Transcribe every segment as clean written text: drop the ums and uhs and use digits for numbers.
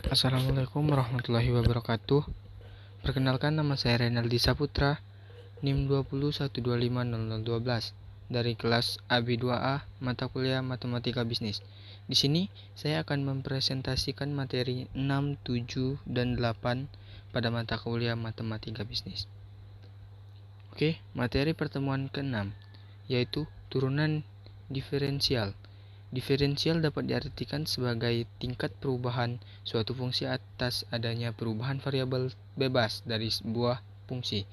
Assalamualaikum warahmatullahi wabarakatuh. Perkenalkan, nama saya Renaldi Saputra, NIM 2012125012 dari kelas AB2A mata kuliah Matematika Bisnis. Di sini saya akan mempresentasikan materi 6, 7, dan 8 pada mata kuliah Matematika Bisnis. Oke, materi pertemuan ke-6 yaitu turunan diferensial. Diferensial dapat diartikan sebagai tingkat perubahan suatu fungsi atas adanya perubahan variabel bebas dari sebuah fungsi.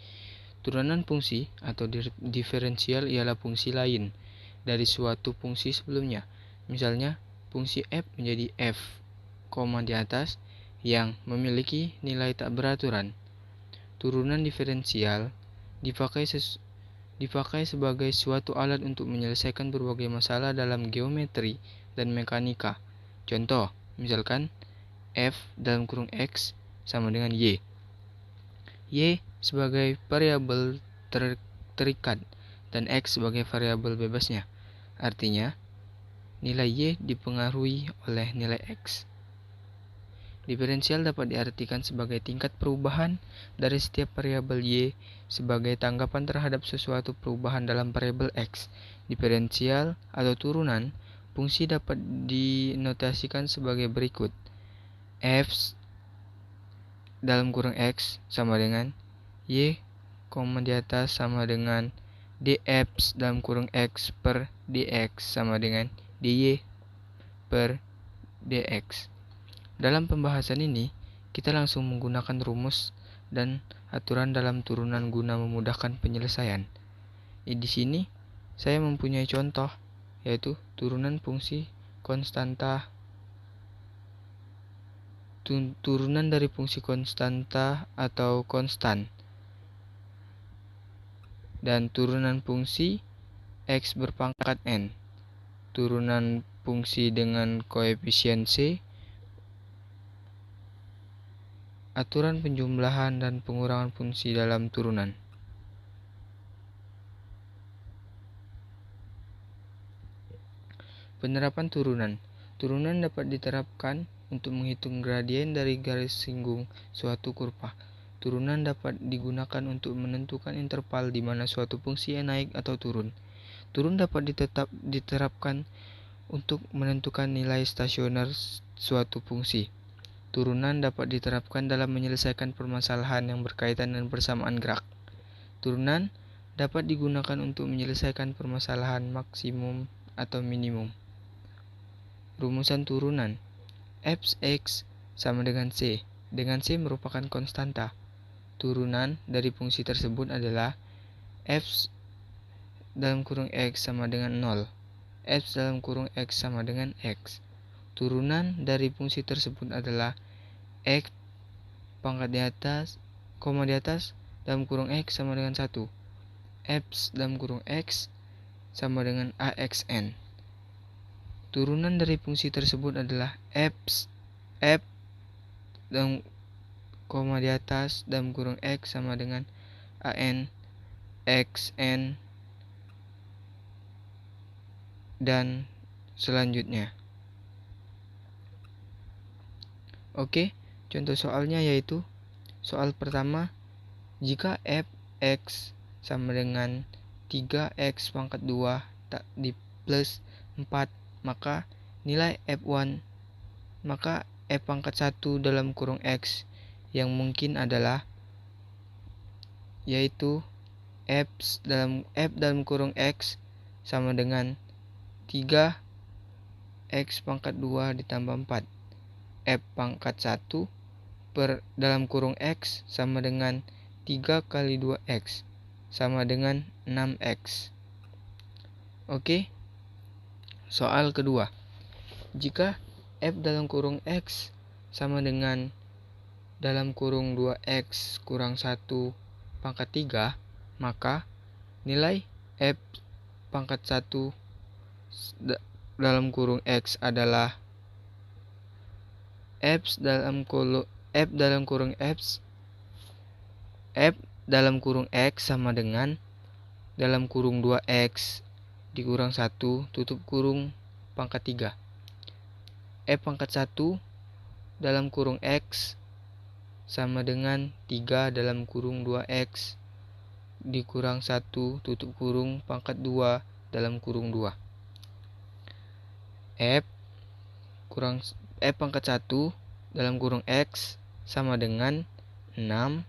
Turunan fungsi atau diferensial ialah fungsi lain dari suatu fungsi sebelumnya. Misalnya, fungsi f menjadi f, di atas yang memiliki nilai tak beraturan. Turunan diferensial dipakai sebagai suatu alat untuk menyelesaikan berbagai masalah dalam geometri dan mekanika. Contoh, misalkan f dalam kurung x sama dengan y. Y sebagai variabel terikat dan x sebagai variabel bebasnya. Artinya, nilai y dipengaruhi oleh nilai x. Diferensial dapat diartikan sebagai tingkat perubahan dari setiap variabel y sebagai tanggapan terhadap sesuatu perubahan dalam variabel x. Diferensial atau turunan fungsi dapat dinotasikan sebagai berikut. F dalam kurung x sama dengan y, di atas sama dengan df dalam kurung x per dx sama dengan dy per dx. Dalam pembahasan ini, kita langsung menggunakan rumus dan aturan dalam turunan guna memudahkan penyelesaian. Di sini, saya mempunyai contoh, yaitu turunan fungsi konstanta, turunan dari fungsi konstanta atau konstan, dan turunan fungsi x berpangkat n, turunan fungsi dengan koefisien c, aturan penjumlahan dan pengurangan fungsi dalam turunan. Penerapan turunan. Turunan dapat diterapkan untuk menghitung gradien dari garis singgung suatu kurva. Turunan dapat digunakan untuk menentukan interval di mana suatu fungsi naik atau turun. Turun dapat diterapkan untuk menentukan nilai stasioner suatu fungsi. Turunan dapat diterapkan dalam menyelesaikan permasalahan yang berkaitan dengan persamaan gerak. Turunan dapat digunakan untuk menyelesaikan permasalahan maksimum atau minimum. Rumusan turunan. Fx sama dengan c, dengan c merupakan konstanta. Turunan dari fungsi tersebut adalah f dalam kurung x sama dengan 0, f dalam kurung x sama dengan x. Turunan dari fungsi tersebut adalah x pangkat di atas, dalam kurung x sama dengan 1. F dalam kurung x sama dengan axn. Turunan dari fungsi tersebut adalah f dalam di atas dalam kurung x sama dengan an xn dan selanjutnya. Oke, contoh soalnya yaitu soal pertama, jika fx sama dengan 3x pangkat 2 tak di plus 4, maka nilai f1, maka f pangkat 1 dalam kurung x yang mungkin adalah, yaitu f dalam kurung x sama dengan 3x pangkat 2 ditambah 4. F pangkat 1 per dalam kurung x sama dengan 3 kali 2x sama dengan 6x. Oke. Soal kedua. Jika f dalam kurung x sama dengan dalam kurung 2x kurang 1 pangkat 3, maka nilai f pangkat 1 dalam kurung x adalah f dalam kurung x sama dengan dalam kurung 2x dikurang 1 tutup kurung pangkat 3. F pangkat 1 dalam kurung X sama dengan 3 dalam kurung 2X dikurang 1 tutup kurung pangkat 2 dalam kurung 2. F pangkat 1 dalam kurung X sama dengan 6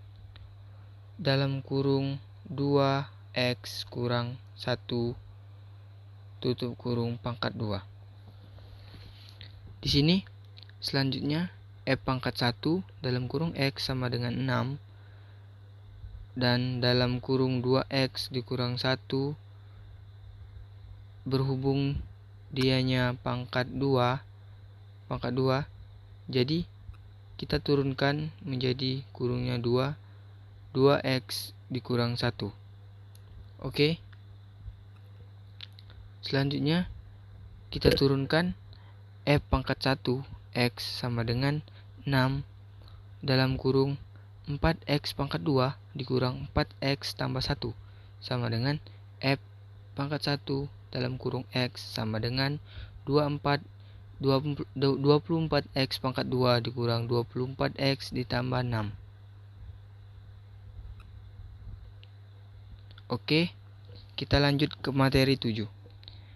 dalam kurung 2X kurang 1 tutup kurung pangkat 2. Di sini selanjutnya F pangkat 1 dalam kurung X sama dengan 6 dan dalam kurung 2X dikurang 1 berhubung dianya pangkat 2, jadi kita turunkan menjadi kurungnya 2X dikurang 1. Oke. Selanjutnya kita turunkan F pangkat 1 X sama dengan 6 dalam kurung 4X pangkat 2 dikurang 4X tambah 1 sama dengan F pangkat 1 dalam kurung X sama dengan 24X pangkat 2 dikurang 24X ditambah 6. Oke, kita lanjut ke materi 7.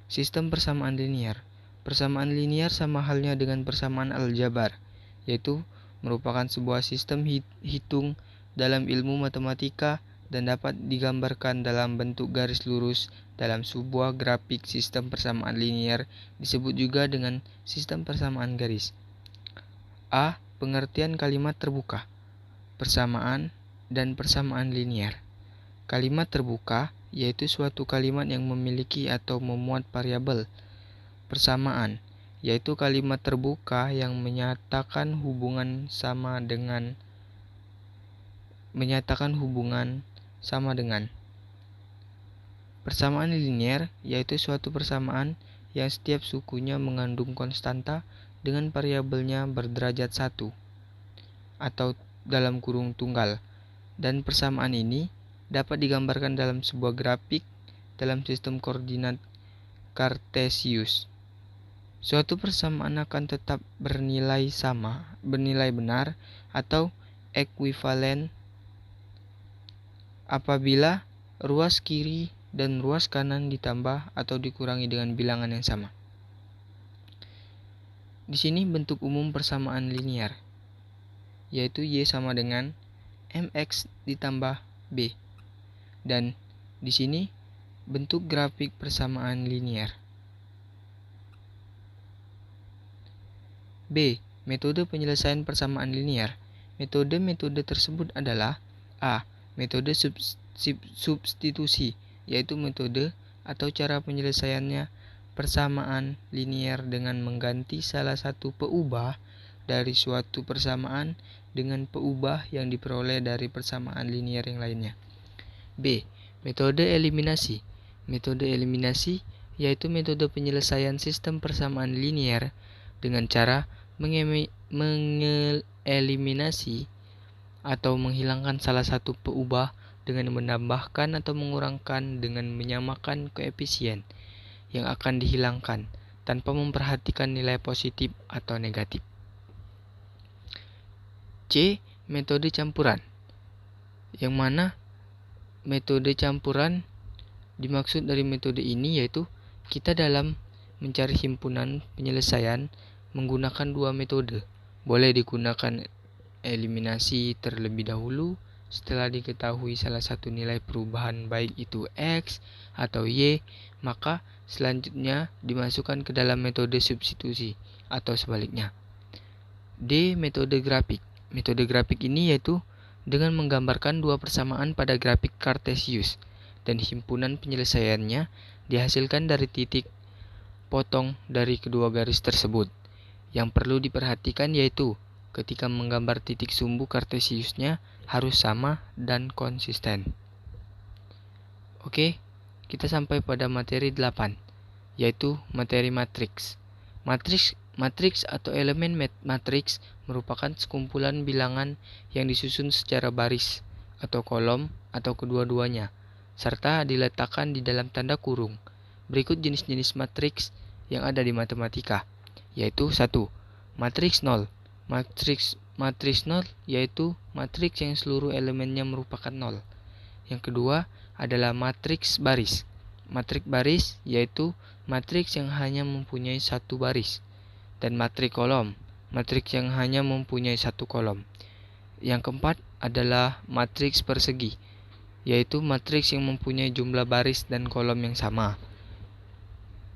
Sistem persamaan linear. Persamaan linear sama halnya dengan persamaan aljabar, yaitu merupakan sebuah sistem hitung dalam ilmu matematika dan dapat digambarkan dalam bentuk garis lurus dalam sebuah grafik. Sistem persamaan linear disebut juga dengan sistem persamaan garis. A. Pengertian kalimat terbuka, persamaan, dan persamaan linear. Kalimat terbuka yaitu suatu kalimat yang memiliki atau memuat variabel. Persamaan yaitu kalimat terbuka yang menyatakan hubungan sama dengan. Persamaan linear yaitu suatu persamaan yang setiap sukunya mengandung konstanta dengan variabelnya berderajat 1 atau dalam kurung tunggal, dan persamaan ini dapat digambarkan dalam sebuah grafik dalam sistem koordinat Kartesius. Suatu persamaan akan tetap bernilai benar atau ekuivalen apabila ruas kiri dan ruas kanan ditambah atau dikurangi dengan bilangan yang sama. Di sini bentuk umum persamaan linear, yaitu Y sama dengan MX ditambah B. Dan di sini bentuk grafik persamaan linear. B. Metode penyelesaian persamaan linear. Metode tersebut adalah A. Metode substitusi, yaitu metode atau cara penyelesaiannya persamaan linear dengan mengganti salah satu peubah dari suatu persamaan dengan peubah yang diperoleh dari persamaan linear yang lainnya. B. Metode eliminasi. Metode eliminasi yaitu metode penyelesaian sistem persamaan linear dengan cara mengeliminasi atau menghilangkan salah satu peubah dengan menambahkan atau mengurangkan dengan menyamakan koefisien yang akan dihilangkan tanpa memperhatikan nilai positif atau negatif. C. Metode campuran, yang mana metode campuran dimaksud dari metode ini yaitu kita dalam mencari himpunan penyelesaian menggunakan dua metode. Boleh digunakan eliminasi terlebih dahulu setelah diketahui salah satu nilai perubahan baik itu X atau Y, maka selanjutnya dimasukkan ke dalam metode substitusi atau sebaliknya. D. Metode grafik. Metode grafik ini yaitu dengan menggambarkan dua persamaan pada grafik Kartesius dan himpunan penyelesaiannya dihasilkan dari titik potong dari kedua garis tersebut. Yang perlu diperhatikan yaitu ketika menggambar titik sumbu Kartesiusnya harus sama dan konsisten. Oke, kita sampai pada materi 8, yaitu materi matriks. Matriks atau elemen matriks merupakan sekumpulan bilangan yang disusun secara baris atau kolom atau kedua-duanya, serta diletakkan di dalam tanda kurung. Berikut jenis-jenis matriks yang ada di matematika, yaitu 1. Matriks 0. Matriks nol yaitu matriks yang seluruh elemennya merupakan nol. Yang kedua adalah matriks baris. Matriks baris yaitu matriks yang hanya mempunyai satu baris. Dan matriks kolom, matriks yang hanya mempunyai satu kolom. Yang keempat adalah matriks persegi, yaitu matriks yang mempunyai jumlah baris dan kolom yang sama.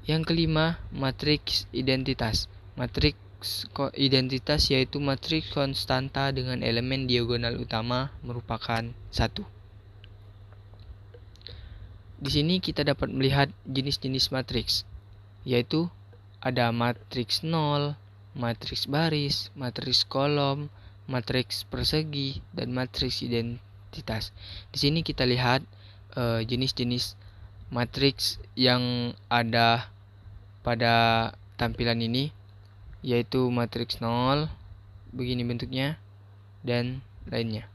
Yang kelima, matriks identitas. Matriks identitas yaitu matriks konstanta dengan elemen diagonal utama merupakan 1. Di sini kita dapat melihat jenis-jenis matriks, yaitu ada matriks nol, matriks baris, matriks kolom, matriks persegi, dan matriks identitas. Di sini kita lihat jenis-jenis matriks yang ada pada tampilan ini, yaitu matriks nol, begini bentuknya, dan lainnya.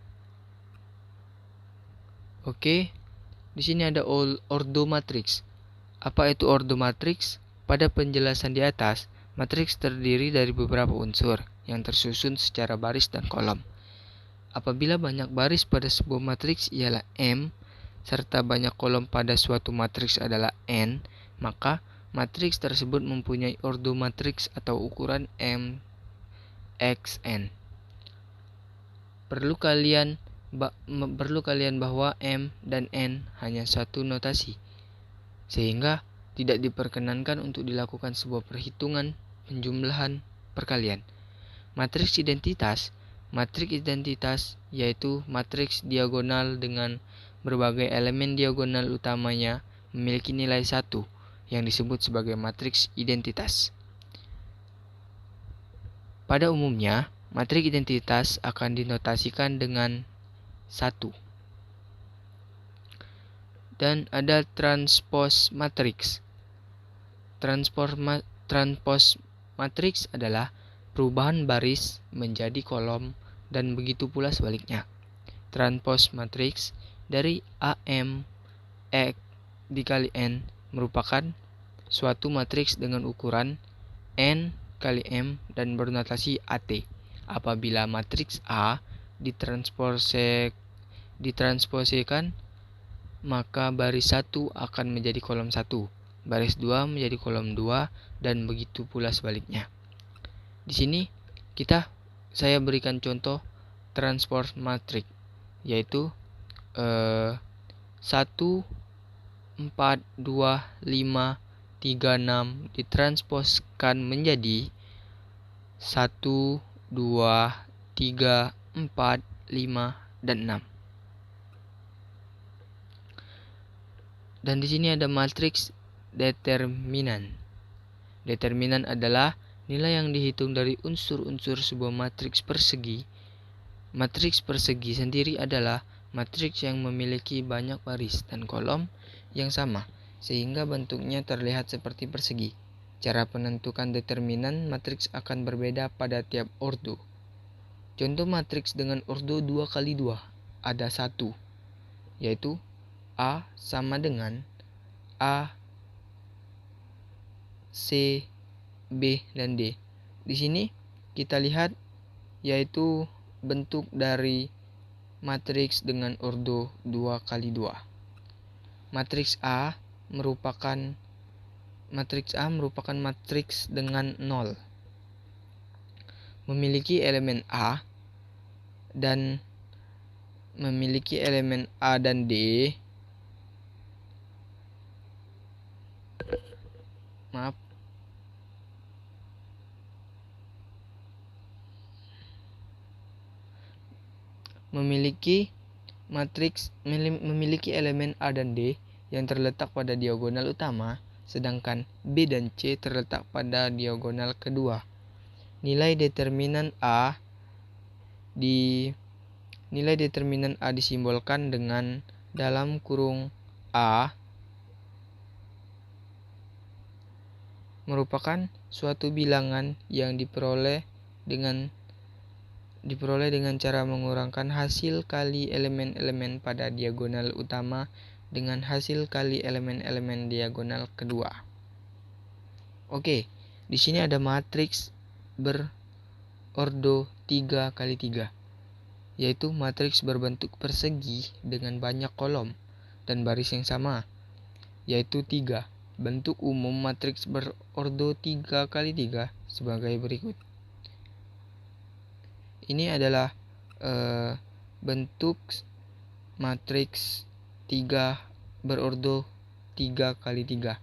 Oke, di sini ada ordo matriks. Apa itu ordo matriks? Pada penjelasan di atas, matriks terdiri dari beberapa unsur yang tersusun secara baris dan kolom. Apabila banyak baris pada sebuah matriks ialah M, serta banyak kolom pada suatu matriks adalah N, maka matriks tersebut mempunyai ordo matriks atau ukuran M x N. Perlu kalian bahwa M dan N hanya satu notasi, sehingga tidak diperkenankan untuk dilakukan sebuah perhitungan penjumlahan perkalian. Matriks identitas yaitu matriks diagonal dengan berbagai elemen diagonal utamanya memiliki nilai 1 yang disebut sebagai matriks identitas. Pada umumnya, matriks identitas akan dinotasikan dengan 1. Dan ada transpose matriks. Transpose matriks adalah perubahan baris menjadi kolom dan begitu pula sebaliknya. Transpose matriks dari AM X dikali N merupakan suatu matriks dengan ukuran N kali M dan bernotasi AT. Apabila matriks A ditransposekan, maka baris 1 akan menjadi kolom 1, baris 2 menjadi kolom 2, dan begitu pula sebaliknya. Di sini saya berikan contoh transpose matriks, yaitu 1, 4, 2, 5, 3, 6 ditransposkan menjadi 1, 2, 3, 4, 5, dan 6. Dan di sini ada matriks determinan. Determinan adalah nilai yang dihitung dari unsur-unsur sebuah matriks persegi. Matriks persegi sendiri adalah matriks yang memiliki banyak baris dan kolom yang sama, sehingga bentuknya terlihat seperti persegi. Cara penentukan determinan matriks akan berbeda pada tiap ordo. Contoh matriks dengan ordo 2 kali 2 ada 1, yaitu A sama dengan A, C, B, dan D. Di sini kita lihat yaitu bentuk dari matriks dengan ordo 2 kali 2. Matriks A merupakan matriks dengan 0. Memiliki elemen A dan D. Memiliki elemen A dan D yang terletak pada diagonal utama, sedangkan B dan C terletak pada diagonal kedua. Nilai determinan A disimbolkan dengan dalam kurung A merupakan suatu bilangan yang diperoleh dengan cara mengurangkan hasil kali elemen-elemen pada diagonal utama dengan hasil kali elemen-elemen diagonal kedua. Oke, di sini ada matriks berordo 3 kali 3, yaitu matriks berbentuk persegi dengan banyak kolom dan baris yang sama, yaitu 3. Bentuk umum matriks berordo 3 kali 3 sebagai berikut. Ini adalah bentuk matriks 3 berordo 3 kali 3.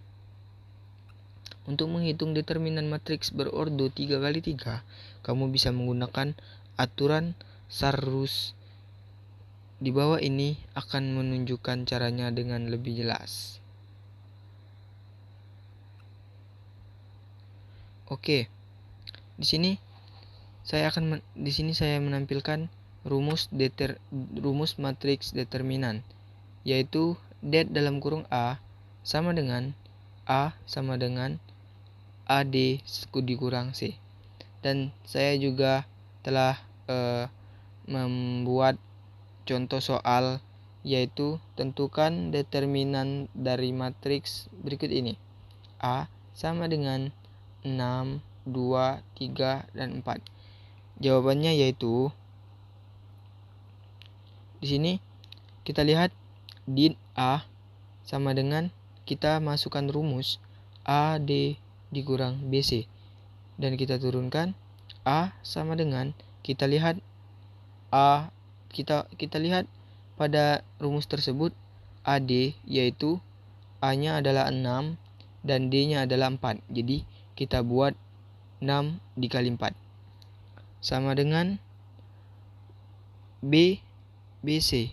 Untuk menghitung determinan matriks berordo 3 kali 3, kamu bisa menggunakan aturan Sarrus. Di bawah ini akan menunjukkan caranya dengan lebih jelas. Oke. Di sini saya menampilkan rumus matriks determinan, yaitu det dalam kurung A sama dengan AD dikurang C. Dan saya juga telah membuat contoh soal, yaitu tentukan determinan dari matriks berikut ini. A sama dengan 6, 2, 3, dan 4. Jawabannya yaitu di sini kita lihat din A sama dengan, kita masukkan rumus AD dikurang BC dan kita turunkan A sama dengan, kita lihat kita lihat pada rumus tersebut AD yaitu A-nya adalah 6 dan D-nya adalah 4. Jadi kita buat 6 dikali 4 sama dengan BC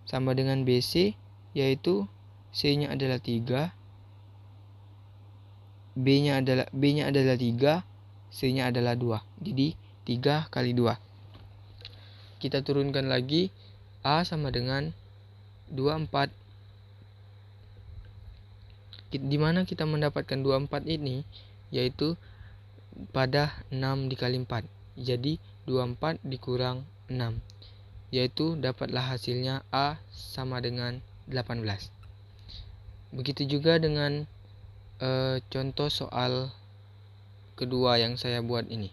sama dengan BC, yaitu C-nya adalah 3, B-nya adalah 3, C-nya adalah 2. Jadi 3 kali 2. Kita turunkan lagi, A sama dengan 24. Di mana kita mendapatkan 24 ini, yaitu pada 6 dikali 4. Jadi 24 dikurang 6, yaitu dapatlah hasilnya A sama dengan 18. Begitu juga dengan contoh soal kedua yang saya buat ini.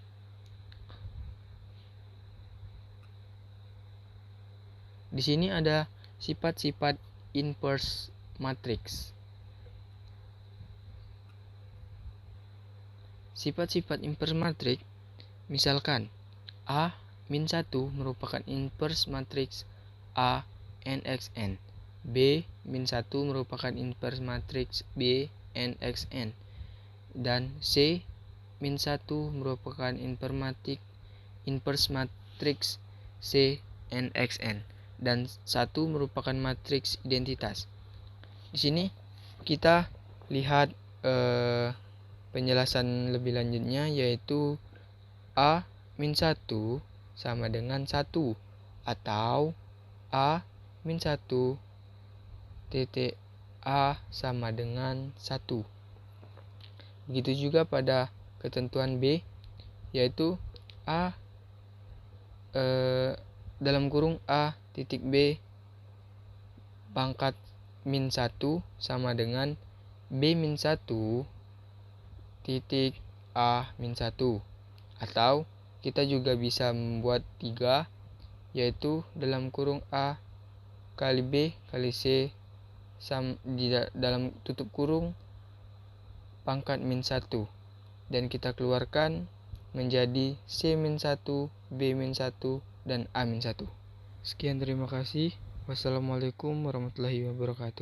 Di sini ada sifat-sifat inverse matrix. Sifat-sifat inverse matrix, misalkan A-1 merupakan inverse matrix A nxn, B-1 merupakan inverse matrix B nxn, dan C-1 merupakan inverse matrix C nxn, dan 1 merupakan matriks identitas. Di sini kita lihat penjelasan lebih lanjutnya, yaitu A-1 sama dengan 1 atau A-1 titik A sama dengan 1. Begitu juga pada ketentuan B, yaitu dalam kurung A titik B pangkat min 1 sama dengan B-1 titik A min 1. Atau kita juga bisa membuat 3, yaitu dalam kurung A kali B kali C dalam tutup kurung pangkat min 1, dan kita keluarkan menjadi C-1, B-1, dan A-1. Sekian, terima kasih. Wassalamualaikum warahmatullahi wabarakatuh.